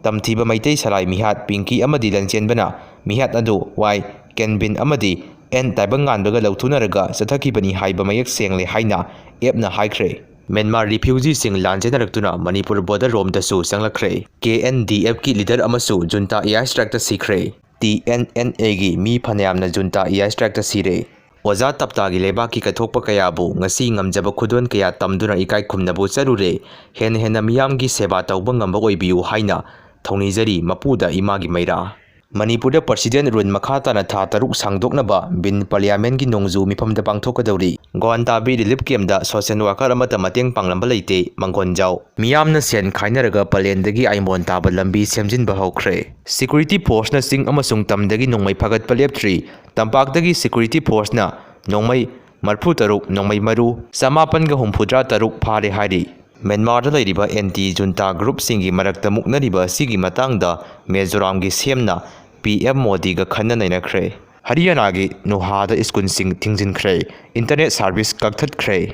Tamthiba Maitai Salai Mihat Pinky Amadi Lanjenbana Mihat Adu Y Kenbin Amadi N Taibangandaga Lautunaraga Sathakibani Haiba Mayak Sengle Haina Epna Haikre Myanmar refugees sing Lanjenarakuna Manipur border Rom Dasu Sanglakre KNDF ki leader Amasu Junta AI strike Sikre Tnla gi mi Phanayamna Junta AI strike Sire Oza Taptagi Lebaki Kathokpa Kayabu ngasi ngamjaba khudon kaya tamduna ikai khumnabu charure hen miyamgi seba tauba ngamba oibiu haina Thaunijari Mapuda Imagi Maira Manipur President Run Makhatana Tha Taruk Sangdoknaba Bin Parliament gi Nongju Mifamda Pangthokadauri Gwantabi Relief Camda Social Worker amata mateng panglamba leite Mangkonjau Miyamna Sen Khainaraga Palendagi Aimon Taba Lambi Semjinba Hokre Security Force na Sing amasung tamdagi Nongmai Phagat Paleptri Tampakdagi Security Force na Nongmai Marphu Taruk Nongmai Maru Samapanga Humpudra Taruk Phare Hari Myanmar da lairiba anti-junta group singi marakta muknariba sigi matangda Mizoram gi semna PM Modi ga khanna nainakre Haryana gi Nuhada iskun sing thingjinkhre internet service kakthat khre